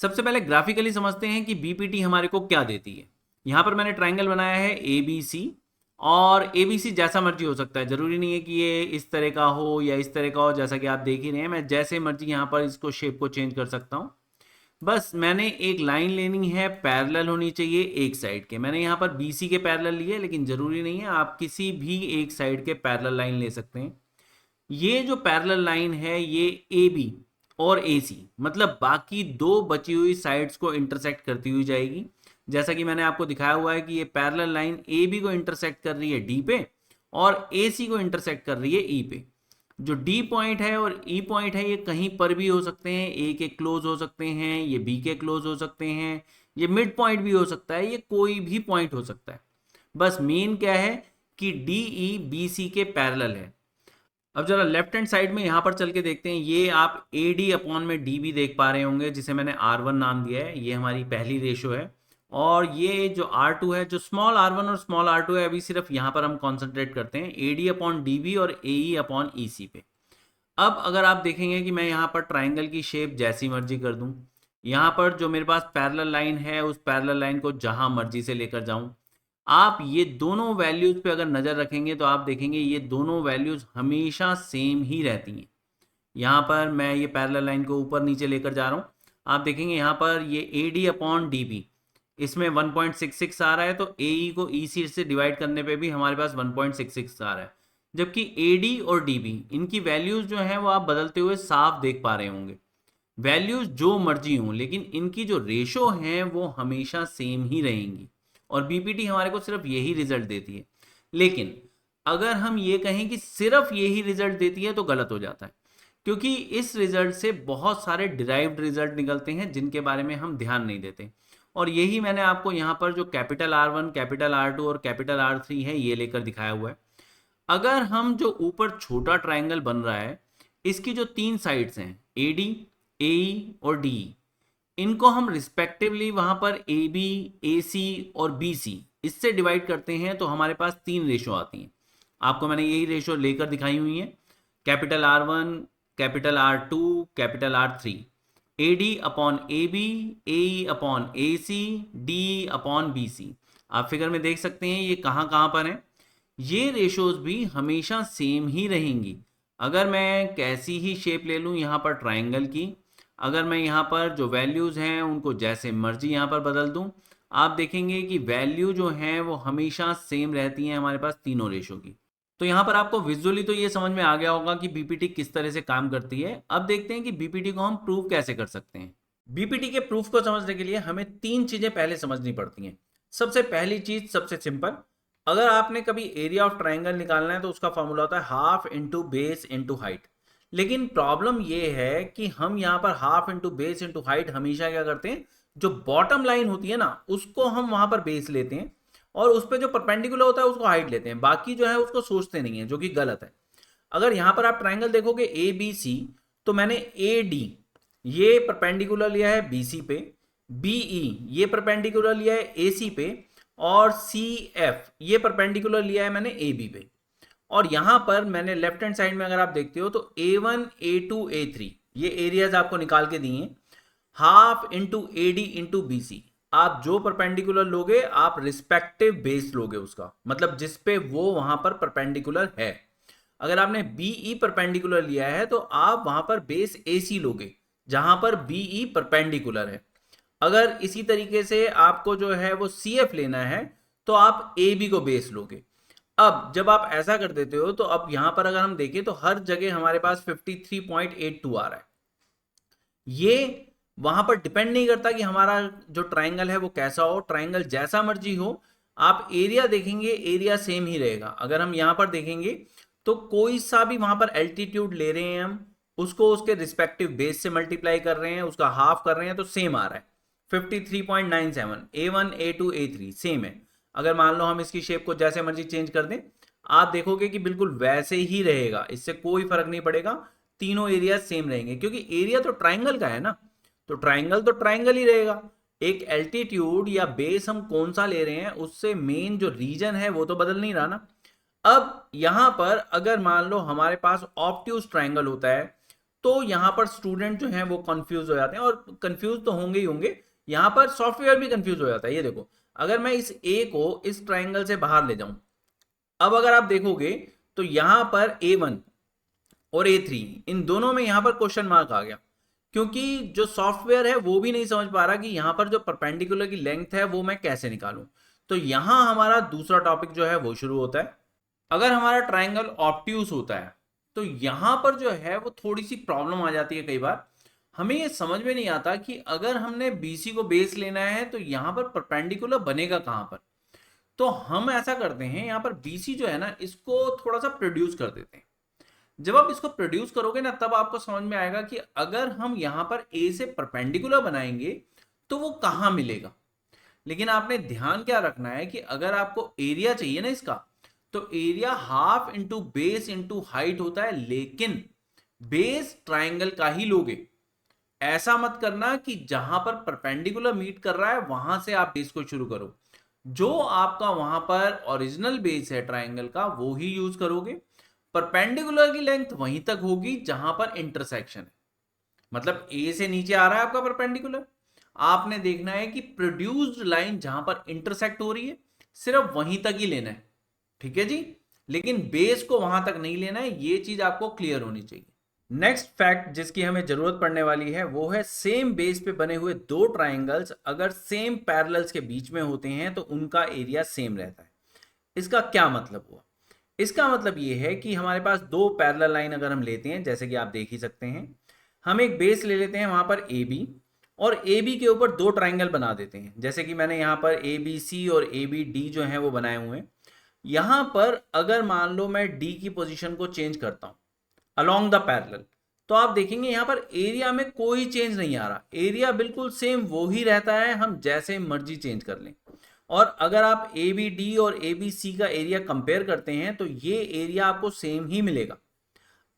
सबसे पहले ग्राफिकली समझते हैं कि बीपीटी हमारे को क्या देती है। यहाँ पर मैंने ट्राइंगल बनाया है ए बी सी, और ए बी सी जैसा मर्जी हो सकता है, जरूरी नहीं है कि ये इस तरह का हो या इस तरह का हो। जैसा कि आप देख ही रहे हैं, मैं जैसे मर्जी यहाँ पर इसको शेप को चेंज कर सकता हूँ। बस मैंने एक लाइन लेनी है, पैरेलल होनी चाहिए एक साइड के। मैंने यहाँ पर बी सी के पैरेलल लिए, लेकिन जरूरी नहीं है, आप किसी भी एक साइड के पैरेलल लाइन ले सकते हैं। ये जो पैरेलल लाइन है ये ए बी और ए सी, मतलब बाकी दो बची हुई साइड्स को इंटरसेक्ट करती हुई जाएगी। जैसा कि मैंने आपको दिखाया हुआ है कि ये पैरेलल लाइन ए बी को इंटरसेक्ट कर रही है डी पे, और ए सी को इंटरसेक्ट कर रही है ई पे। जो डी पॉइंट है और ई पॉइंट है ये कहीं पर भी हो सकते हैं, ए के क्लोज हो सकते हैं, ये बी के क्लोज हो सकते हैं, ये मिड पॉइंट भी हो सकता है, ये कोई भी पॉइंट हो सकता है। बस मेन क्या है कि डी ई बी सी के पैरेलल है। अब जरा लेफ्ट हैंड साइड में यहाँ पर चल के देखते हैं। ये आप ए डी अपॉन में डी भी देख पा रहे होंगे, जिसे मैंने R1 नाम दिया है। ये हमारी पहली रेशो है। और ये जो R2 है, जो स्मॉल R1 और स्मॉल R2 है, अभी सिर्फ यहाँ पर हम कॉन्सेंट्रेट करते हैं A D upon D B और ए ई अपॉन ई सी पे। अब अगर आप देखेंगे कि मैं यहाँ पर ट्राइंगल की शेप जैसी मर्जी कर दूँ, यहाँ पर जो मेरे पास पैरेलल लाइन है उस पैरेलल लाइन को जहाँ मर्जी से लेकर जाऊँ, आप ये दोनों वैल्यूज पे अगर नज़र रखेंगे तो आप देखेंगे ये दोनों वैल्यूज हमेशा सेम ही रहती हैं। यहाँ पर मैं ये पैरेलल लाइन को ऊपर नीचे लेकर जा रहा हूँ, आप देखेंगे यहाँ पर ये A D upon D B, इसमें 1.66 आ रहा है, तो ए ई को ई सी से डिवाइड करने पे भी हमारे पास 1.66 आ रहा है। जबकि ए डी और डी बी, इनकी वैल्यूज जो हैं वो आप बदलते हुए साफ देख पा रहे होंगे। वैल्यूज जो मर्जी हों, लेकिन इनकी जो रेशो हैं वो हमेशा सेम ही रहेंगी, और बीपीटी हमारे को सिर्फ यही रिजल्ट देती है। लेकिन अगर हम ये कहें कि सिर्फ यही रिजल्ट देती है तो गलत हो जाता है, क्योंकि इस रिजल्ट से बहुत सारे डिराइव्ड रिजल्ट निकलते हैं जिनके बारे में हम ध्यान नहीं देते। और यही मैंने आपको यहाँ पर जो कैपिटल R1, कैपिटल R2 और कैपिटल R3 है ये लेकर दिखाया हुआ है। अगर हम जो ऊपर छोटा ट्राइंगल बन रहा है, इसकी जो तीन साइड्स हैं ए डी, ए ई और डी, इनको हम रिस्पेक्टिवली वहां पर ए बी, ए सी और बी सी इससे डिवाइड करते हैं, तो हमारे पास तीन रेशो आती हैं। आपको मैंने यही रेशो लेकर दिखाई हुई है, capital R1, capital R2, capital R3, A D upon A B, A E upon A C, D upon B C. आप फिगर में देख सकते हैं ये कहाँ कहाँ पर है। ये रेशोज भी हमेशा सेम ही रहेंगी। अगर मैं कैसी ही शेप ले लूँ यहाँ पर ट्राइंगल की, अगर मैं यहाँ पर जो वैल्यूज़ हैं उनको जैसे मर्जी यहाँ पर बदल दूँ, आप देखेंगे कि वैल्यू जो हैं वो हमेशा सेम रहती हैं हमारे पास तीनों रेशो की। तो यहाँ पर आपको विजुअली तो ये समझ में आ गया होगा कि बीपीटी किस तरह से काम करती है। अब देखते हैं कि बीपीटी को हम प्रूव कैसे कर सकते हैं। बीपीटी के प्रूफ को समझने के लिए हमें तीन चीज़ें पहले समझनी पड़ती हैं। सबसे पहली चीज़, सबसे सिंपल, अगर आपने कभी एरिया ऑफ ट्राइंगल निकालना है तो उसका फॉर्मूला होता है half into base into height. लेकिन प्रॉब्लम ये है कि हम यहाँ पर half into base into height हमेशा क्या करते हैं, जो बॉटम लाइन होती है ना उसको हम वहां पर बेस लेते हैं, और उस पर जो परपेंडिकुलर होता है उसको हाइट लेते हैं, बाकी जो है उसको सोचते नहीं है, जो कि गलत है। अगर यहाँ पर आप ट्राइंगल देखोगे ए बी सी, तो मैंने ए डी ये परपेंडिकुलर लिया है बी सी पे, बी ई ये परपेंडिकुलर लिया है ए सी पे, और सी एफ ये परपेंडिकुलर लिया है मैंने ए बी पे। और यहां पर मैंने लेफ्ट हैंड साइड में अगर आप देखते हो तो A1, A2, A3 ये एरियाज आपको निकाल के दिए, half into A D into B C. आप जो परपेंडिकुलर लोगे आप रिस्पेक्टिव बेस लोगे उसका, मतलब जिस पे वो वहां पर परपेंडिकुलर है। अगर आपने बीई परपेंडिकुलर लिया है तो आप वहां पर बेस ए सी लोगे जहां पर बीई परपेंडिकुलर है। अगर इसी तरीके से आपको जो है वो सी एफ लेना है तो आप ए बी को बेस लोगे। अब जब आप ऐसा कर देते हो तो अब यहां पर अगर हम देखें तो हर जगह हमारे पास 53.82 आ रहा है। ये वहां पर डिपेंड नहीं करता कि हमारा जो ट्राइंगल है वो कैसा हो, ट्राइंगल जैसा मर्जी हो, आप एरिया देखेंगे एरिया सेम ही रहेगा। अगर हम यहां पर देखेंगे तो कोई सा भी वहां पर एल्टीट्यूड ले रहे हैं हम, उसको उसके रिस्पेक्टिव बेस से मल्टीप्लाई कर रहे हैं, उसका हाफ कर रहे हैं, तो सेम आ रहा है 53.97। A1, A2, A3 सेम है। अगर मान लो हम इसकी शेप को जैसे मर्जी चेंज कर दें, आप देखोगे कि बिल्कुल वैसे ही रहेगा, इससे कोई फर्क नहीं पड़ेगा, तीनों एरिया सेम रहेंगे, क्योंकि एरिया तो ट्राइंगल का है ना, तो ट्राइंगल ही रहेगा। एक एल्टीट्यूड या बेस हम कौन सा ले रहे हैं उससे मेन जो रीजन है वो तो बदल नहीं रहा ना। अब यहां पर अगर मान लो हमारे पास ऑब्ट्यूज ट्राइंगल होता है, तो यहाँ पर स्टूडेंट जो है वो कंफ्यूज हो जाते हैं, और कंफ्यूज तो होंगे ही होंगे, यहाँ पर सॉफ्टवेयर भी कंफ्यूज हो जाता है। ये देखो, अगर मैं इस ए को इस ट्राइंगल से बाहर ले जाऊं, अब अगर आप देखोगे तो यहां पर A1 और A3 इन दोनों में यहां पर क्वेश्चन मार्क आ गया, क्योंकि जो सॉफ्टवेयर है वो भी नहीं समझ पा रहा कि यहां पर जो परपेंडिकुलर की लेंथ है वो मैं कैसे निकालूं। तो यहां हमारा दूसरा टॉपिक जो है वो शुरू होता है। अगर हमारा ट्राइंगल ऑब्ट्यूज होता है तो यहां पर जो है वो थोड़ी सी प्रॉब्लम आ जाती है। कई बार हमें ये समझ में नहीं आता कि अगर हमने BC को बेस लेना है तो यहां पर परपेंडिकुलर बनेगा कहां पर। तो हम ऐसा करते हैं, यहां पर BC जो है ना, इसको थोड़ा सा प्रोड्यूस कर देते हैं। जब आप इसको प्रोड्यूस करोगे ना, तब आपको समझ में आएगा कि अगर हम यहां पर A से परपेंडिकुलर बनाएंगे तो वो कहां मिलेगा। लेकिन आपने ध्यान क्या रखना है कि अगर आपको एरिया चाहिए ना इसका, तो area half into base into height होता है, लेकिन बेस ट्राइंगल का ही लोगे। ऐसा मत करना कि जहां पर परपेंडिकुलर मीट कर रहा है वहां से आप बेस को शुरू करो। जो आपका वहां पर ओरिजिनल बेस है ट्राइंगल का वो ही यूज करोगे। परपेंडिकुलर की लेंथ वहीं तक होगी जहां पर इंटरसेक्शन है, मतलब ए से नीचे आ रहा है आपका परपेंडिकुलर, आपने देखना है कि प्रोड्यूस्ड लाइन जहां पर इंटरसेक्ट हो रही है सिर्फ वहीं तक ही लेना है, ठीक है जी। लेकिन बेस को वहां तक नहीं लेना है, ये चीज आपको क्लियर होनी चाहिए। नेक्स्ट फैक्ट जिसकी हमें जरूरत पड़ने वाली है वो है सेम बेस पे बने हुए दो ट्राइंगल्स अगर सेम पैरेलल्स के बीच में होते हैं तो उनका एरिया सेम रहता है। इसका क्या मतलब हुआ? इसका मतलब ये है कि हमारे पास दो पैरेलल लाइन अगर हम लेते हैं, जैसे कि आप देख ही सकते हैं, हम एक बेस ले लेते हैं वहां पर AB, और AB के ऊपर दो ट्राइंगल बना देते हैं, जैसे कि मैंने यहाँ पर ABC और ABD जो है वो बनाए हुए हैं। यहां पर अगर मान लो मैं D की पोजीशन को चेंज करता हूं अलोंग द पैरेलल, तो आप देखेंगे यहां पर एरिया में कोई चेंज नहीं आ रहा, एरिया बिल्कुल सेम वो ही रहता है, हम जैसे मर्जी चेंज कर लें। और अगर आप ABD और ABC का एरिया कंपेयर करते हैं तो ये एरिया आपको सेम ही मिलेगा।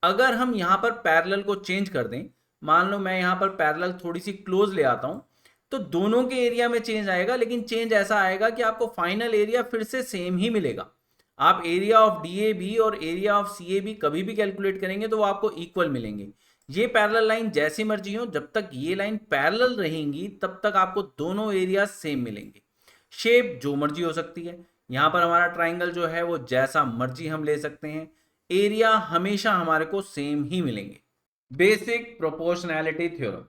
अगर हम यहां पर पैरेलल को चेंज कर दें, मान लो मैं यहां पर पैरेलल थोड़ी सी क्लोज ले आता हूं, तो दोनों के एरिया में चेंज आएगा, लेकिन चेंज ऐसा आएगा कि आपको फाइनल एरिया फिर से सेम ही मिलेगा। आप एरिया ऑफ DAB और एरिया ऑफ CAB कभी भी कैलकुलेट करेंगे तो वो आपको इक्वल मिलेंगे। ये पैरेलल लाइन जैसी मर्जी हो, जब तक ये लाइन पैरेलल रहेंगी तब तक आपको दोनों एरिया सेम मिलेंगे। शेप जो मर्जी हो सकती है, यहां पर हमारा ट्राइंगल जो है वो जैसा मर्जी हम ले सकते हैं, एरिया हमेशा हमारे को सेम ही मिलेंगे। Basic proportionality theorem,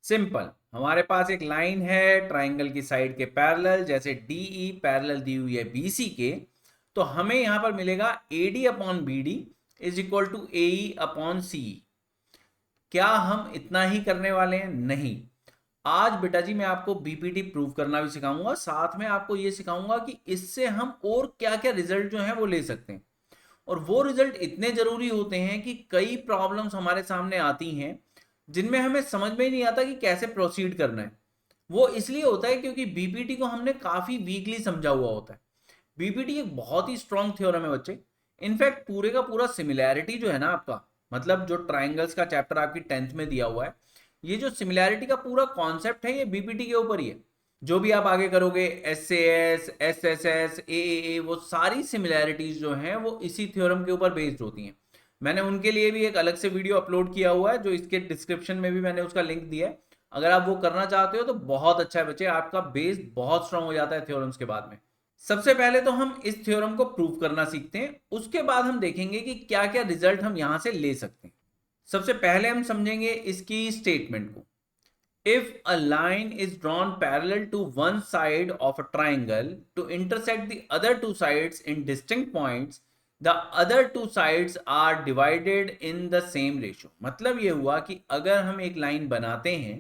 simple. हमारे पास एक लाइन है ट्राइंगल की साइड के पैरेलल, जैसे DE पैरेलल दी हुई है BC के, तो हमें यहां पर मिलेगा AD upon BD is equal to AE upon CE। क्या हम इतना ही करने वाले हैं? नहीं, आज बेटा जी मैं आपको BPT प्रूव करना भी सिखाऊंगा, साथ में आपको यह सिखाऊंगा कि इससे हम और क्या क्या रिजल्ट जो है वो ले सकते हैं। और वो रिजल्ट इतने जरूरी होते हैं कि कई प्रॉब्लम्स हमारे सामने आती हैं जिनमें हमें समझ में ही नहीं आता कि कैसे प्रोसीड करना है। वो इसलिए होता है क्योंकि BPT को हमने काफी वीकली समझा हुआ होता है। BPT एक बहुत ही स्ट्रॉन्ग थ्योरम है बच्चे। इनफैक्ट पूरे का पूरा सिमिलैरिटी जो है ना आपका, मतलब जो ट्राइंगल्स का चैप्टर आपकी 10th में दिया हुआ है, ये जो सिमिलैरिटी का पूरा कॉन्सेप्ट है ये BPT के ऊपर ही है। जो भी आप आगे करोगे SAS, SSS, AAA, वो सारी सिमिलैरिटीज जो हैं वो इसी थ्योरम के ऊपर बेस्ड होती हैं। मैंने उनके लिए भी एक अलग से वीडियो अपलोड किया हुआ है, जो इसके डिस्क्रिप्शन में भी मैंने उसका लिंक दिया है। अगर आप वो करना चाहते हो तो बहुत अच्छा है बच्चे, आपका बेस बहुत स्ट्रांग हो जाता है थ्योरम्स के बाद में। सबसे पहले तो हम इस थ्योरम को प्रूव करना सीखते हैं, उसके बाद हम देखेंगे कि क्या क्या रिजल्ट हम यहां से ले सकते हैं। सबसे पहले हम समझेंगे इसकी स्टेटमेंट को। If a line is drawn parallel to one side of a triangle to intersect the other two sides in distinct points, the other two sides are divided in the same ratio। मतलब ये हुआ कि अगर हम एक line बनाते हैं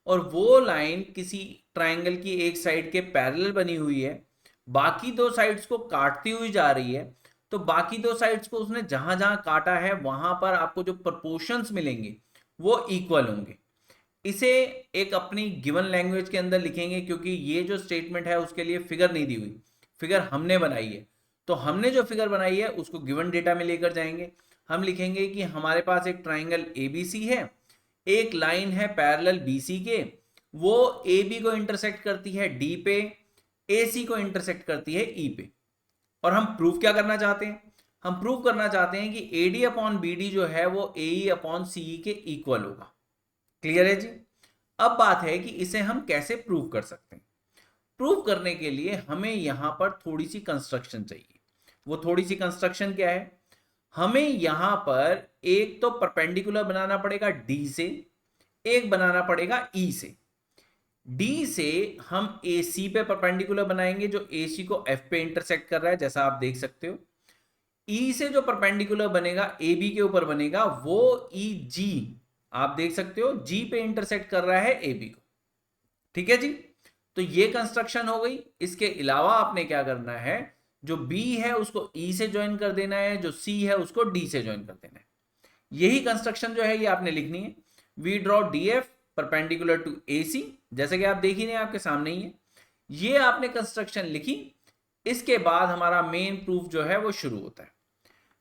और वो लाइन किसी ट्राइंगल की एक साइड के पैरेलल बनी हुई है, बाकी दो साइड्स को काटती हुई जा रही है, तो बाकी दो साइड्स को उसने जहां जहां काटा है वहां पर आपको जो प्रपोर्शंस मिलेंगे वो इक्वल होंगे। इसे एक अपनी गिवन लैंग्वेज के अंदर लिखेंगे, क्योंकि ये जो स्टेटमेंट है उसके लिए फिगर नहीं दी हुई, फिगर हमने बनाई है। तो हमने जो फिगर बनाई है उसको गिवन डेटा में लेकर जाएंगे। हम लिखेंगे कि हमारे पास एक ट्राइंगल ABC है, एक लाइन है पैरेलल BC के, वो AB को इंटरसेक्ट करती है D पे, AC को इंटरसेक्ट करती है E पे। और हम प्रूफ क्या करना चाहते हैं? हम प्रूव करना चाहते हैं कि AD अपॉन BD जो है वो AE अपॉन CE के इक्वल होगा। क्लियर है जी? अब बात है कि इसे हम कैसे प्रूव कर सकते हैं। प्रूव करने के लिए हमें यहां पर थोड़ी सी कंस्ट्रक्शन चाहिए। वो थोड़ी सी कंस्ट्रक्शन क्या है? हमें यहां पर एक तो परपेंडिकुलर बनाना पड़ेगा D से, एक बनाना पड़ेगा E से। D से हम AC पे परपेंडिकुलर बनाएंगे जो AC को F पे इंटरसेक्ट कर रहा है, जैसा आप देख सकते हो। E से जो परपेंडिकुलर बनेगा AB के ऊपर बनेगा वो EG, आप देख सकते हो G पे इंटरसेक्ट कर रहा है AB को। ठीक है जी? तो ये कंस्ट्रक्शन हो गई। इसके अलावा आपने क्या करना है, जो B है उसको E से ज्वाइन कर देना है, जो C है उसको D से ज्वाइन कर देना है। यही कंस्ट्रक्शन जो है ये आपने लिखनी है। We draw DF perpendicular to AC, जैसे कि आप देख ही रहे हैं आपके सामने ही है। ये आपने कंस्ट्रक्शन लिखी। इसके बाद हमारा मेन प्रूफ जो है वो शुरू होता है।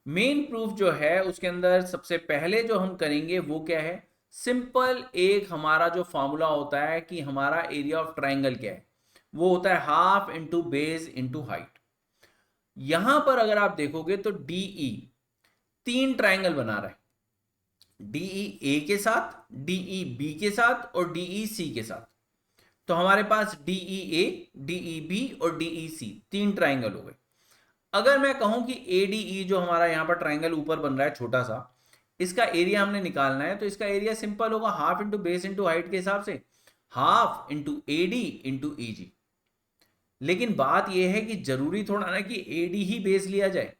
मेन प्रूफ जो है उसके अंदर सबसे पहले जो हम करेंगे वो क्या है, सिंपल एक हमारा जो फॉर्मूला होता है कि हमारा एरिया ऑफ ट्राइंगल क्या है, वो होता है half into base into height. यहां पर अगर आप देखोगे तो DE 3 ट्राइंगल बना रहा है, DE A के साथ, DE B के साथ और DE C के साथ। तो हमारे पास DE A, DE B और DE C 3 ट्राइंगल हो गए। अगर मैं कहूं कि ADE जो हमारा यहां पर ट्राइंगल ऊपर बन रहा है छोटा सा, इसका एरिया हमने निकालना है, तो इसका एरिया सिंपल होगा half into base into height के हिसाब से, half into AD into EG। लेकिन बात यह है कि जरूरी थोड़ा ना कि AD ही बेस लिया जाए,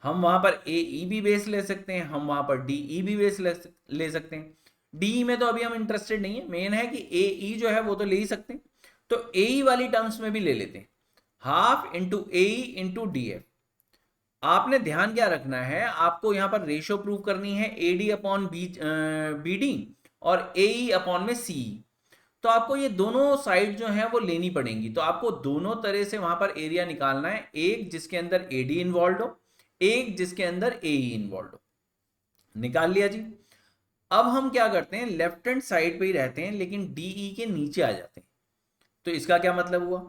हम वहां पर AE भी बेस ले सकते हैं, हम वहां पर DE भी बेस ले सकते हैं। DE में तो अभी हम इंटरेस्टेड नहीं है, मेन है कि AE जो है वो तो ले ही सकते हैं। तो AE वाली टर्म्स में भी ले लेते हैं, half into AE into DF। आपने ध्यान क्या रखना है, आपको यहां पर रेशियो प्रूव करनी है AD अपॉन BD और AE अपॉन में CE। तो आपको ये दोनों साइड जो है वो लेनी पड़ेंगी। तो आपको दोनों तरह से वहां पर एरिया निकालना है, एक जिसके अंदर AD इन्वॉल्व हो, एक जिसके अंदर AE इन्वॉल्व हो। निकाल लिया जी। अब हम क्या करते हैं, लेफ्ट हैंड साइड पे ही रहते हैं लेकिन DE के नीचे आ जाते हैं। तो इसका क्या मतलब हुआ,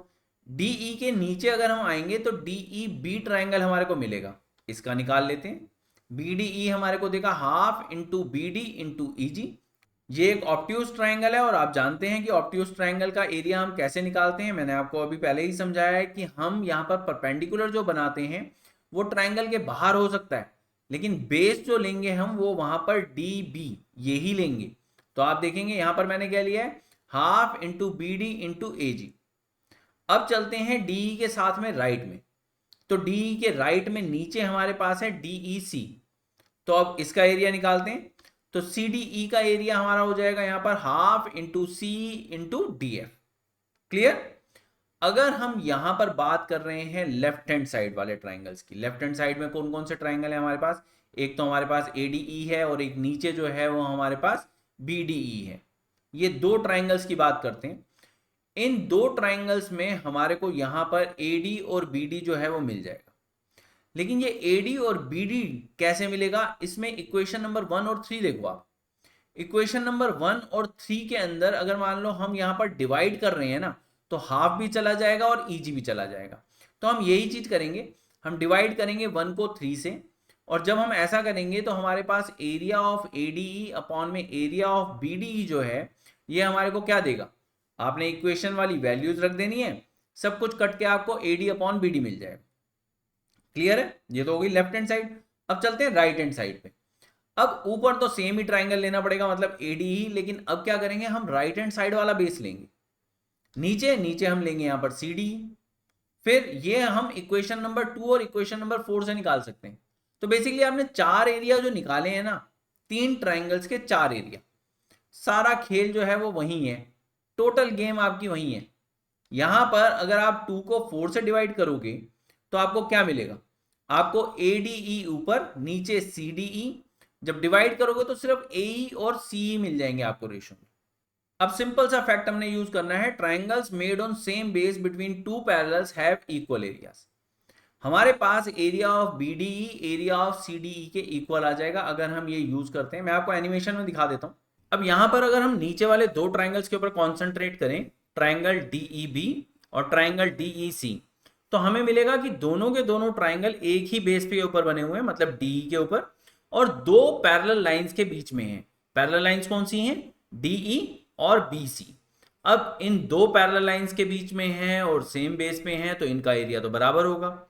DE के नीचे अगर हम आएंगे तो DEB ट्राइंगल हमारे को मिलेगा, इसका निकाल लेते हैं। BDE हमारे को देगा half into BD into EG। ये एक ऑब्ट्यूज ट्राइंगल है और आप जानते हैं कि ऑब्ट्यूज ट्राइंगल का एरिया हम कैसे निकालते हैं। मैंने आपको अभी पहले ही समझाया है कि हम यहाँ पर परपेंडिकुलर जो बनाते हैं वो ट्राइंगल के बाहर हो सकता है, लेकिन बेस जो लेंगे हम वो वहां पर DB ये ही लेंगे। तो आप देखेंगे यहां पर मैंने क्या लिया है, half into BD into AG। अब चलते हैं DE के साथ में राइट में। तो DE के राइट में नीचे हमारे पास है DEC। तो अब इसका एरिया निकालते हैं। तो CDE का एरिया हमारा हो जाएगा यहां पर half into C into DF। Clear? अगर हम यहां पर बात कर रहे हैं लेफ्ट हैंड साइड वाले ट्राइंगल्स की, लेफ्ट हैंड साइड में कौन कौन से ट्राइंगल है हमारे पास, एक तो हमारे पास ADE है और एक नीचे जो है वो हमारे पास BDE है। ये दो ट्राइंगल्स की बात करते हैं। इन दो ट्राइंगल्स में हमारे को यहां पर AD और BD जो है वो मिल जाएगा। लेकिन ये AD और BD कैसे मिलेगा, इसमें इक्वेशन नंबर 1 और 3 देखो आप। इक्वेशन नंबर 1 और 3 के अंदर अगर मान लो हम यहां पर डिवाइड कर रहे हैं ना, तो हाफ भी चला जाएगा और EG भी चला जाएगा। तो हम यही चीज करेंगे, हम डिवाइड करेंगे 1 को 3 से, और जब हम ऐसा करेंगे तो हमारे पास एरिया ऑफ ADE अपॉन में एरिया ऑफ BDE जो है ये हमारे को क्या देगा, आपने इक्वेशन वाली वैल्यूज रख देनी है, सब कुछ कट के आपको AD अपॉन BD मिल जाएगा। क्लियर है? ये तो हो गई लेफ्ट हैंड साइड। अब चलते हैं राइट हैंड साइड पे। अब ऊपर तो सेम ही ट्राइंगल लेना पड़ेगा, मतलब ADE, लेकिन अब क्या करेंगे, हम राइट हैंड साइड वाला बेस लेंगे। नीचे नीचे हम लेंगे यहां पर CDE। फिर ये हम इक्वेशन नंबर 2 और इक्वेशन नंबर 4 से निकाल सकते हैं। तो बेसिकली आपने 4 एरिया जो निकाले हैं ना, 3 ट्राइंगल्स के 4 एरिया, सारा खेल जो है वो वही है, टोटल गेम आपकी वही है। यहां पर अगर आप 2 को 4 से डिवाइड करोगे तो आपको क्या मिलेगा, आपको ADE ऊपर, नीचे CDE, जब डिवाइड करोगे तो सिर्फ AE और CE मिल जाएंगे आपको रेशो में। अब सिंपल सा फैक्ट हमने यूज करना है, triangles made on same base between two parallels have equal areas. हमारे पास area of BDE area of CDE के इक्वल आ जाएगा अगर हम ये यूज करते हैं। मैं आपको एनिमेशन में दिखा देता हूं। अब यहां पर अगर हम नीचे वाले दो ट्राइंगल्स के ऊपर कॉन्सेंट्रेट करें, ट्राइंगल DEB और ट्राइंगल DEC, तो हमें मिलेगा कि दोनों के दोनों ट्राइंगल एक ही बेस पे ऊपर बने हुए हैं, मतलब डी के ऊपर, और दो पैरेलल लाइंस के बीच में हैं। पैरेलल लाइंस कौन सी हैं? डीई और बीसी। अब इन दो पैरेलल लाइंस के बीच में हैं और सेम बेस पे हैं, तो इनका एरिया तो बराबर होगा।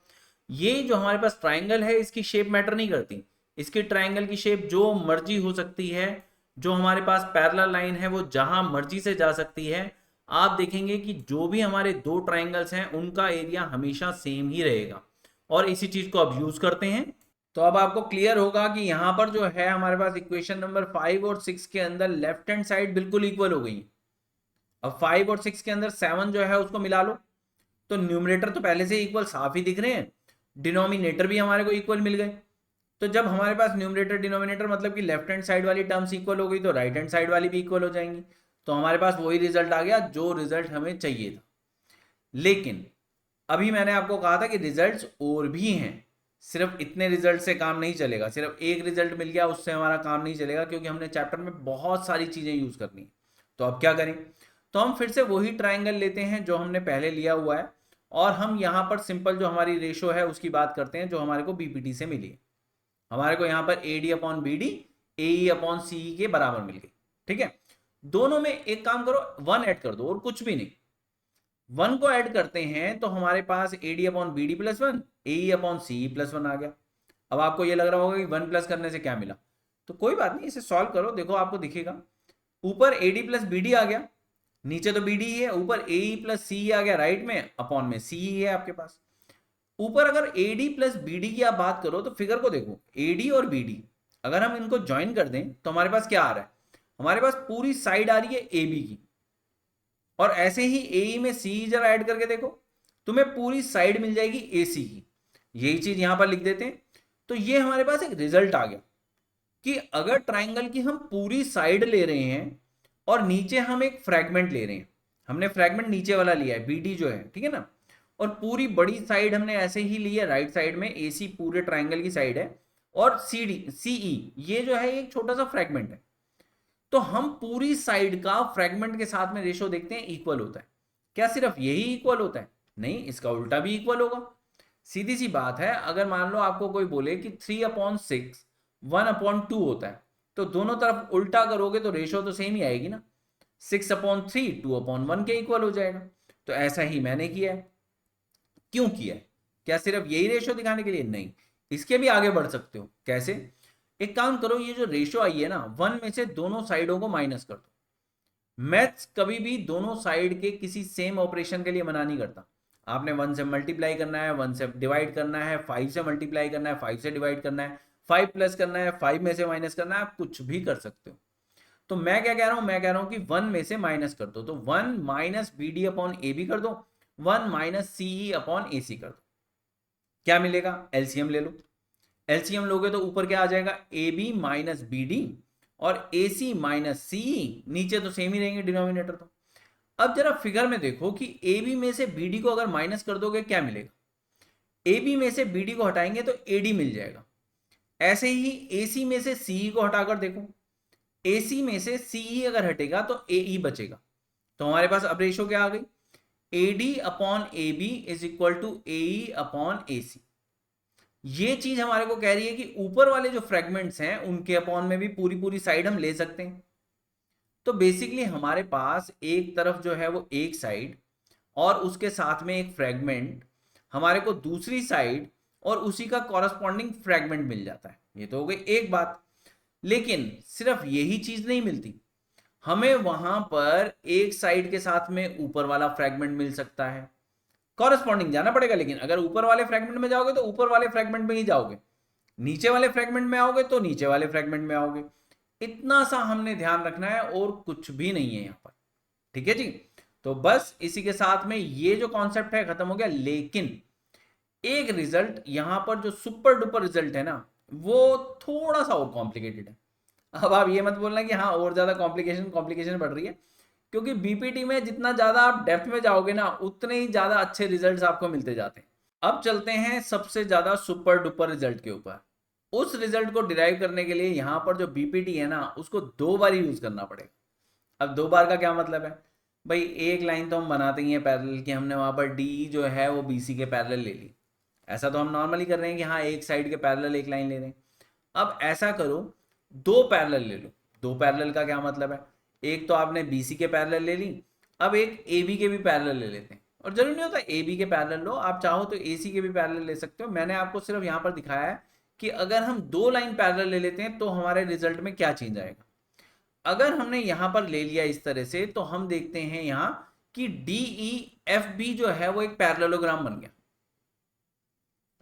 ये जो हमारे पास ट्राइंगल है, इसकी शेप मैटर नहीं करती। इसकी ट्राइंगल की शेप जो मर्जी हो सकती है। जो हमारे पास पैरेलल लाइन है वो जहां मर्जी से जा सकती है। आप देखेंगे कि जो भी हमारे दो ट्राइंगल्स हैं उनका एरिया हमेशा सेम ही रहेगा, और इसी चीज को अब यूज करते हैं। तो अब आपको क्लियर होगा कि यहां पर जो है हमारे पास इक्वेशन नंबर 5 और 6 के अंदर लेफ्ट हैंड साइड बिल्कुल इक्वल हो गई। अब 5 और 6 के अंदर 7 जो है उसको मिला लो, तो न्यूमरेटर तो पहले से इक्वल साफ ही दिख रहे हैं, डिनोमिनेटर भी हमारे को इक्वल मिल गए। तो जब हमारे पास न्यूमरेटर डिनोमिनेटर मतलब कि लेफ्ट हैंड साइड वाली टर्म्स इक्वल हो गई, तो राइट हैंड साइड वाली भी इक्वल हो जाएंगी। तो हमारे पास वही रिजल्ट आ गया जो रिजल्ट हमें चाहिए था। लेकिन अभी मैंने आपको कहा था कि रिजल्ट्स और भी हैं, सिर्फ इतने रिजल्ट से काम नहीं चलेगा। सिर्फ एक रिजल्ट मिल गया उससे हमारा काम नहीं चलेगा, क्योंकि हमने चैप्टर में बहुत सारी चीजें यूज करनी है। तो अब क्या करें? तो हम फिर से वही ट्राइंगल लेते हैं जो हमने पहले लिया हुआ है, और हम यहां पर सिंपल जो हमारी रेशो है उसकी बात करते हैं, जो हमारे को बीपीटी से मिली है। हमारे को यहां पर एडी अपॉन बीडी एई अपॉन सीई के बराबर मिल गई। ठीक है, दोनों में एक काम करो, 1 ऐड कर दो और कुछ भी नहीं। 1 को ऐड करते हैं तो हमारे पास एडी अपॉन बीडी प्लस 1 एई अपॉन सीई प्लस 1 आ गया। अब आपको ये लग रहा होगा कि 1 प्लस करने से क्या मिला, तो कोई बात नहीं, इसे सॉल्व करो, देखो आपको दिखेगा। ऊपर एडी प्लस बीडी आ गया, नीचे तो बीडी ही है, ऊपर एई प्लस सीई आ गया, राइट में अपॉन में सीई है आपके पास। ऊपर अगर AD प्लस BD की आप बात करो तो फिगर को देखो, AD और BD अगर हम इनको ज्वाइन कर दें तो हमारे पास क्या आ रहा है? हमारे पास पूरी साइड आ रही है AB की, और ऐसे ही AE में CE जरा ऐड करके देखो, तुम्हें पूरी साइड मिल जाएगी AC की। यही चीज यहां पर लिख देते हैं। तो ये हमारे पास एक रिजल्ट आ गया कि अगर ट्राइंगल की हम पूरी साइड ले रहे हैं और नीचे हम एक फ्रैगमेंट ले रहे हैं, हमने फ्रैगमेंट नीचे वाला लिया है BD जो है, ठीक है ना, और पूरी बड़ी साइड हमने ऐसे ही ली है, राइट साइड में AC पूरे ट्राइंगल की साइड है, और CE ये जो है एक छोटा सा फ्रैगमेंट है। तो हम पूरी साइड का फ्रैगमेंट के साथ में रेशो देखते हैं इक्वल होता है। क्या सिर्फ यही इक्वल होता है? नहीं, इसका उल्टा भी इक्वल होगा। सीधी सी बात है, अगर मान लो आपको कोई बोले कि 3/6 1/2 होता है, तो दोनों तरफ उल्टा करोगे तो रेशो तो सेम ही आएगी ना, 6/3 2/1 के इक्वल हो जाएगा। तो ऐसा ही मैंने किया है। क्यों किया है? क्या सिर्फ यही रेशो दिखाने के लिए? नहीं, इसके भी आगे बढ़ सकते हो। कैसे? एक काम करो, ये जो रेशो आई है ना, 1 में से दोनों साइडों को माइनस कर दो। मैथ्स कभी भी दोनों साइड के किसी सेम ऑपरेशन के लिए मना नहीं करता। आपने 1 से मल्टीप्लाई करना है, 1 से डिवाइड करना है, 5 से मल्टीप्लाई करना है, 5 से डिवाइड करना है, 5 प्लस करना है, 5 में से माइनस करना है, आप कुछ भी कर सकते हो। तो मैं क्या कह रहा हूं? मैं कह रहा हूं कि 1 में से माइनस कर दो, तो 1 माइनस BD अपॉन AB कर दो, 1 माइनस CE अपॉन AC कर दो। क्या मिलेगा? एलसीएम ले लो। एलसीएम लोगे तो ऊपर क्या आ जाएगा? AB माइनस BD और AC माइनस CE, नीचे तो सेम ही रहेंगे डिनोमिनेटर तो। अब जरा फिगर में देखो कि AB में से BD को अगर माइनस कर दोगे क्या मिलेगा? AB में से BD को हटाएंगे तो AD मिल जाएगा। ऐसे ही AC में से CE को हटाकर देखो, AC में से CE अगर हटेगा तो AE बचेगा। तो हमारे पास अब रेशो क्या आ गई? AD upon AB is equal to AE upon AC। ये चीज हमारे को कह रही है कि ऊपर वाले जो फ्रेगमेंट्स हैं उनके अपॉन में भी पूरी पूरी साइड हम ले सकते हैं। तो बेसिकली हमारे पास एक तरफ जो है वो एक साइड और उसके साथ में एक फ्रेगमेंट, हमारे को दूसरी साइड और उसी का कॉरस्पॉन्डिंग फ्रेगमेंट मिल जाता है। ये तो हो गई एक बात। लेकिन सिर्फ यही चीज नहीं मिलती, हमें वहां पर एक साइड के साथ में ऊपर वाला फ्रेगमेंट मिल सकता है। कॉरस्पॉन्डिंग जाना पड़ेगा, लेकिन अगर ऊपर वाले फ्रेगमेंट में जाओगे तो ऊपर वाले फ्रेगमेंट में ही जाओगे, नीचे वाले फ्रेगमेंट में आओगे तो नीचे वाले फ्रेगमेंट में आओगे। इतना सा हमने ध्यान रखना है और कुछ भी नहीं है यहां पर। ठीक है जी, तो बस इसी के साथ में ये जो कॉन्सेप्ट है खत्म हो गया। लेकिन एक रिजल्ट यहां पर जो सुपर डुपर रिजल्ट है ना, वो थोड़ा सा और कॉम्प्लिकेटेड है। अब आप ये मत बोलना कि हाँ और ज्यादा कॉम्प्लिकेशन बढ़ रही है, क्योंकि बीपीटी में जितना ज्यादा आप डेप्थ में जाओगे ना, उतने ही ज्यादा अच्छे रिजल्ट्स आपको मिलते जाते हैं। अब चलते हैं सबसे ज्यादा सुपर डुपर रिजल्ट के ऊपर। उस रिजल्ट को डिराइव करने के लिए यहां पर जो बीपीटी है ना, उसको 2 बार यूज करना पड़ेगा। अब 2 बार का क्या मतलब है? भाई एक लाइन तो हम बनाते ही हैं पैरेलल की, हमने वहां पर डी जो है वो बीसी के पैरेलल ले ली। ऐसा तो हम नॉर्मली कर रहे हैं कि हाँ एक साइड के पैरेलल एक लाइन ले रहे हैं। अब ऐसा करो, दो पैरेलल ले लो। दो पैरेलल का क्या मतलब है, एक तो आपने बीसी के पैरेलल ले ली, अब एक ए बी के भी पैरेलल ले लेते हैं। और जरूरी नहीं होता ए बी के पैरेलल लो, आप चाहो तो ए सी के भी पैरेलल ले सकते हो। मैंने आपको सिर्फ यहाँ पर दिखाया है कि अगर हम दो लाइन पैरेलल ले लेते हैं तो हमारे रिजल्ट में क्या चेंज आएगा। अगर हमने यहां पर ले लिया इस तरह से, तो हम देखते हैं यहां कि डी ई एफ बी जो है वो एक पैरेललोग्राम बन गया,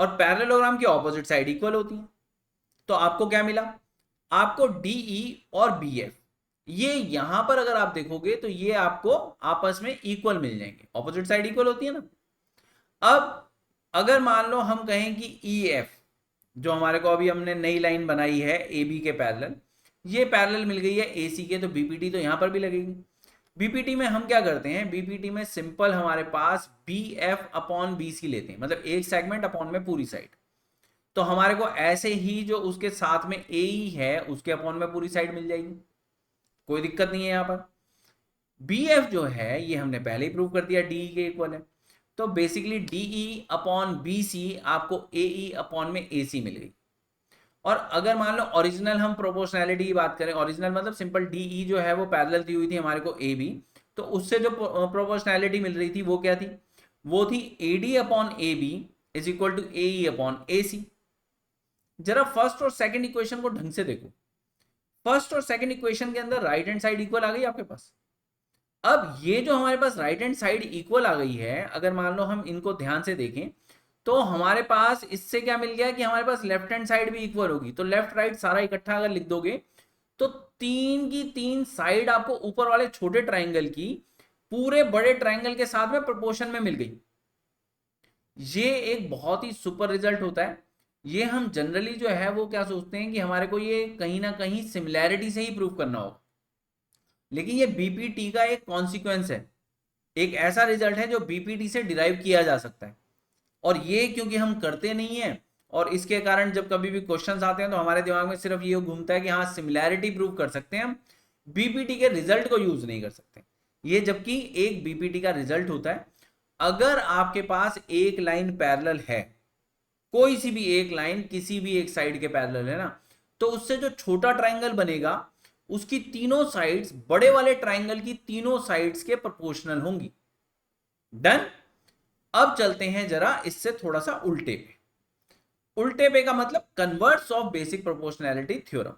और पैरेललोग्राम की ऑपोजिट साइड इक्वल होती है। तो आपको क्या मिला, आपको डीई और बी एफ, ये यहां पर अगर आप देखोगे तो ये आपको आपस में इक्वल मिल जाएंगे, ऑपोजिट साइड इक्वल होती है ना। अब अगर मान लो हम कहें कि ई एफ, जो हमारे को अभी हमने नई लाइन बनाई है ए बी के पैरेलल, ये पैरेलल मिल गई है ए सी के, तो बीपीटी तो यहां पर भी लगेगी। बीपीटी में हम क्या करते हैं, बीपीटी में सिंपल हमारे पास B F upon B C लेते हैं, मतलब एक सेगमेंट अपॉन में पूरी साइड। तो हमारे को ऐसे ही जो उसके साथ में ए ई है उसके अपॉन में पूरी साइड मिल जाएगी, कोई दिक्कत नहीं है यहां पर। बी एफ जो है ये हमने पहले ही प्रूव कर दिया डी के इक्वल है, तो basically DE upon B C आपको ए ई अपॉन में ए सी मिल गई। और अगर मान लो ओरिजिनल हम प्रोपोर्शनैलिटी की बात करें, ओरिजिनल मतलब सिंपल डीई जो है वो पैरेलल दी हुई थी हमारे को ए बी, तो उससे जो प्रोपोर्शनैलिटी मिल रही थी वो क्या थी, वो थी A D upon A B is equal to A E upon A C. जरा फर्स्ट और सेकंड इक्वेशन को ढंग से देखो, फर्स्ट और सेकंड इक्वेशन के अंदर राइट हैंड साइड इक्वल आ गई आपके पास। अब ये जो हमारे पास राइट हैंड साइड इक्वल आ गई है, अगर मान लो हम इनको ध्यान से देखें तो हमारे पास इससे क्या मिल गया कि हमारे पास लेफ्ट हैंड साइड भी इक्वल होगी। तो लेफ्ट राइट सारा इकट्ठा अगर लिख दोगे तो तीन की तीन साइड आपको ऊपर वाले छोटे ट्राइंगल की पूरे बड़े ट्राइंगल के साथ में प्रोपोर्शन में मिल गई। ये एक बहुत ही सुपर रिजल्ट होता है। ये हम जनरली जो है वो क्या सोचते हैं कि हमारे को ये कहीं ना कहीं सिमिलैरिटी से ही प्रूव करना होगा, लेकिन ये बीपीटी का एक कॉन्सिक्वेंस है, एक ऐसा रिजल्ट है जो बीपीटी से डिराइव किया जा सकता है। और ये क्योंकि हम करते नहीं है, और इसके कारण जब कभी भी क्वेश्चंस आते हैं तो हमारे दिमाग में सिर्फ ये घूमता है कि हाँ सिमिलैरिटी प्रूव कर सकते हैं हम, बीपीटी के रिजल्ट को यूज नहीं कर सकते। ये जबकि एक बीपीटी का रिजल्ट होता है। अगर आपके पास एक लाइन पैरेलल है, कोई सी भी एक लाइन किसी भी एक साइड के पैरेलल है ना, तो उससे जो छोटा ट्राइंगल बनेगा उसकी तीनों साइड्स बड़े वाले ट्राइंगल की तीनों साइड्स के प्रोपोर्शनल होंगी। डन। अब चलते हैं जरा इससे थोड़ा सा उल्टे पे। उल्टे पे का मतलब converse of basic proportionality theorem.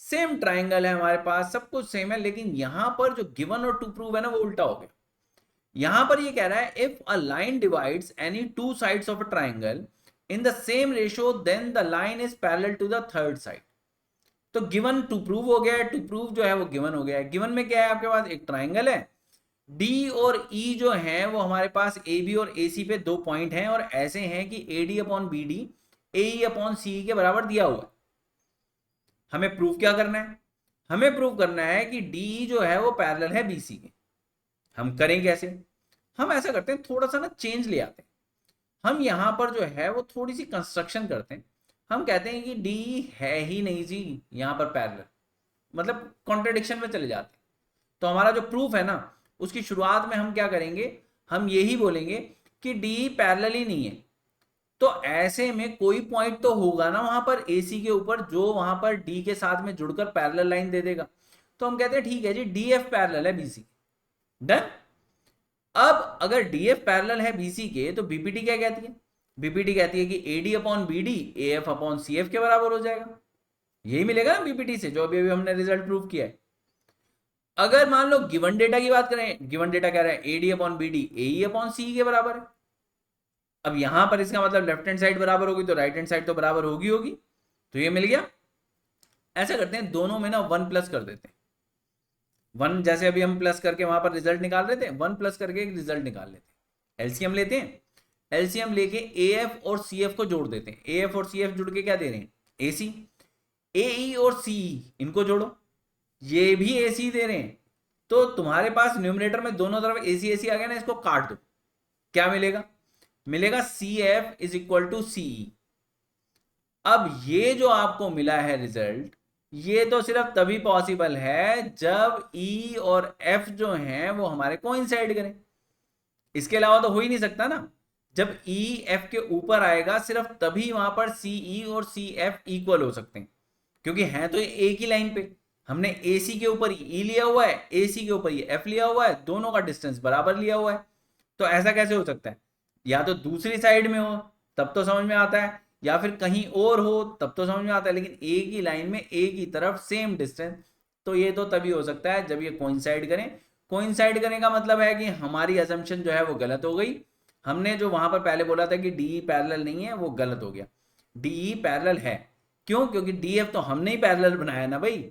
Same triangle है हमारे पास, सब कुछ सेम है, लेकिन यहां पर जो गिवन और टू प्रूव है ना वो उल्टा हो गया। यहां पर ये कह रहा है if a line divides any two sides of a triangle in the same ratio then the line is parallel to the third side. तो गिवन टू प्रूव हो गया है, टू प्रूव जो है वो गिवन हो गया है। गिवन में क्या है, आपके पास एक ट्राइंगल है, डी और ई जो है वो हमारे पास ए बी और ए सी पे दो पॉइंट हैं, और ऐसे हैं कि A D upon B D A E upon C के बराबर दिया हुआ है। हमें प्रूव क्या करना है, हमें प्रूव करना है कि डी जो है वो पैरेलल है बी सी के। हम करें कैसे, हम ऐसा करते हैं थोड़ा सा ना चेंज ले आते हैं। हम यहां पर जो है वो थोड़ी सी कंस्ट्रक्शन करते हैं। हम कहते हैं कि डी है ही नहीं जी यहां पर पैरेलल, मतलब कॉन्ट्रडिक्शन में चले जाते हैं। तो हमारा जो प्रूफ है ना उसकी शुरुआत में हम क्या करेंगे, हम यही बोलेंगे कि डी पैरेलल ही नहीं है। तो ऐसे में कोई पॉइंट तो होगा ना वहां पर एसी के ऊपर जो वहां पर डी के साथ में जुड़कर पैरेलल लाइन दे देगा। तो हम कहते हैं ठीक है जी डी एफ पैरेलल है बीसी। डन। अब अगर डी एफ पैरेलल है बीसी के तो बीपीटी क्या कहती है, बीपीटी कहती है कि A D upon B D A F upon C F के बराबर हो जाएगा। यही मिलेगा ना बीपीटी से, जो अभी अभी हमने रिजल्ट प्रूव किया है। अगर मान लो गिवन डेटा की बात करें, गिवन डेटा कह रहा है A D upon B D A E upon C के बराबर है। अब यहां पर इसका मतलब लेफ्ट हैंड साइड बराबर होगी तो राइट हैंड साइड तो बराबर होगी होगी, तो ये मिल गया। ऐसा करते हैं दोनों में ना वन प्लस कर देते हैं। वन जैसे अभी हम प्लस करके वहां पर रिजल्ट निकाल रहे थे, वन प्लस करके एक रिजल्ट निकाल लेते हैं। एलसीएम लेते हैं, एलसीएम लेके ए एफ और सी एफ को जोड़ देते हैं। ए एफ और सी एफ जुड़ के क्या दे रहे हैं, ए सी। ए ई और सी इनको जोड़ो, ये भी ए सी दे रहे हैं। तो तुम्हारे पास न्यूमरेटर में दोनों तरफ ए सी आ गया ना, इसको काट दो, क्या मिलेगा, मिलेगा C F is equal to C. अब ये जो आपको मिला है रिजल्ट, ये तो सिर्फ तभी पॉसिबल है जब ई और एफ जो हैं वो हमारे कोइंसाइड करें। इसके अलावा तो हो ही नहीं सकता ना। जब ई एफ के ऊपर आएगा सिर्फ तभी वहां पर सी ई और सी एफ इक्वल हो सकते हैं, क्योंकि हैं तो एक ही लाइन पे। हमने ए सी के ऊपर ई लिया हुआ है, ए सी के ऊपर ये एफ लिया हुआ है, दोनों का डिस्टेंस बराबर लिया हुआ है। तो ऐसा कैसे हो सकता है? या तो दूसरी साइड में हो तब तो समझ में आता है, या फिर कहीं और हो तब तो समझ में आता है, लेकिन एक ही लाइन में एक ही तरफ सेम डिस्टेंस, तो ये तो तभी हो सकता है जब ये कोइंसाइड करें। कोइंसाइड करने का मतलब है कि हमारी असम्पशन जो है वो गलत हो गई। हमने जो वहां पर पहले बोला था कि डी पैरेलल नहीं है, वो गलत हो गया। डी पैरेलल है। क्यों? क्योंकि डी एफ तो हमने ही पैरेलल बनाया ना भाई,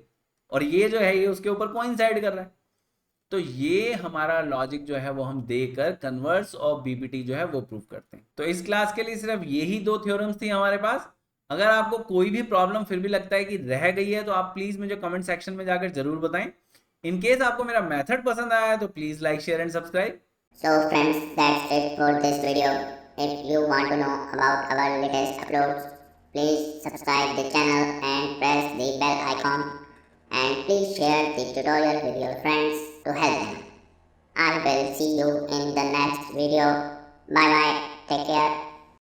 और ये जो है ये उसके ऊपर कोइंसाइड कर रहा है। तो ये हमारा लॉजिक जो है वो हम देकर कन्वर्स ऑफ बीपीटी जो है वो प्रूव करते हैं। तो इस क्लास के लिए सिर्फ यही दो थ्योरम्स थी हमारे पास। अगर आपको कोई भी प्रॉब्लम फिर भी लगता है कि रह गई है तो आप प्लीज मुझे कमेंट सेक्शन में जाकर जरूर बताएं। इन केस आपको मेरा मेथड पसंद आया है तो please like share and subscribe. So friends, that's it for this video. If you want to know about our latest uploads, please subscribe the channel and press the bell icon. And please share the tutorial with your friends to help them. I will see you in the next video. Bye bye. Take care.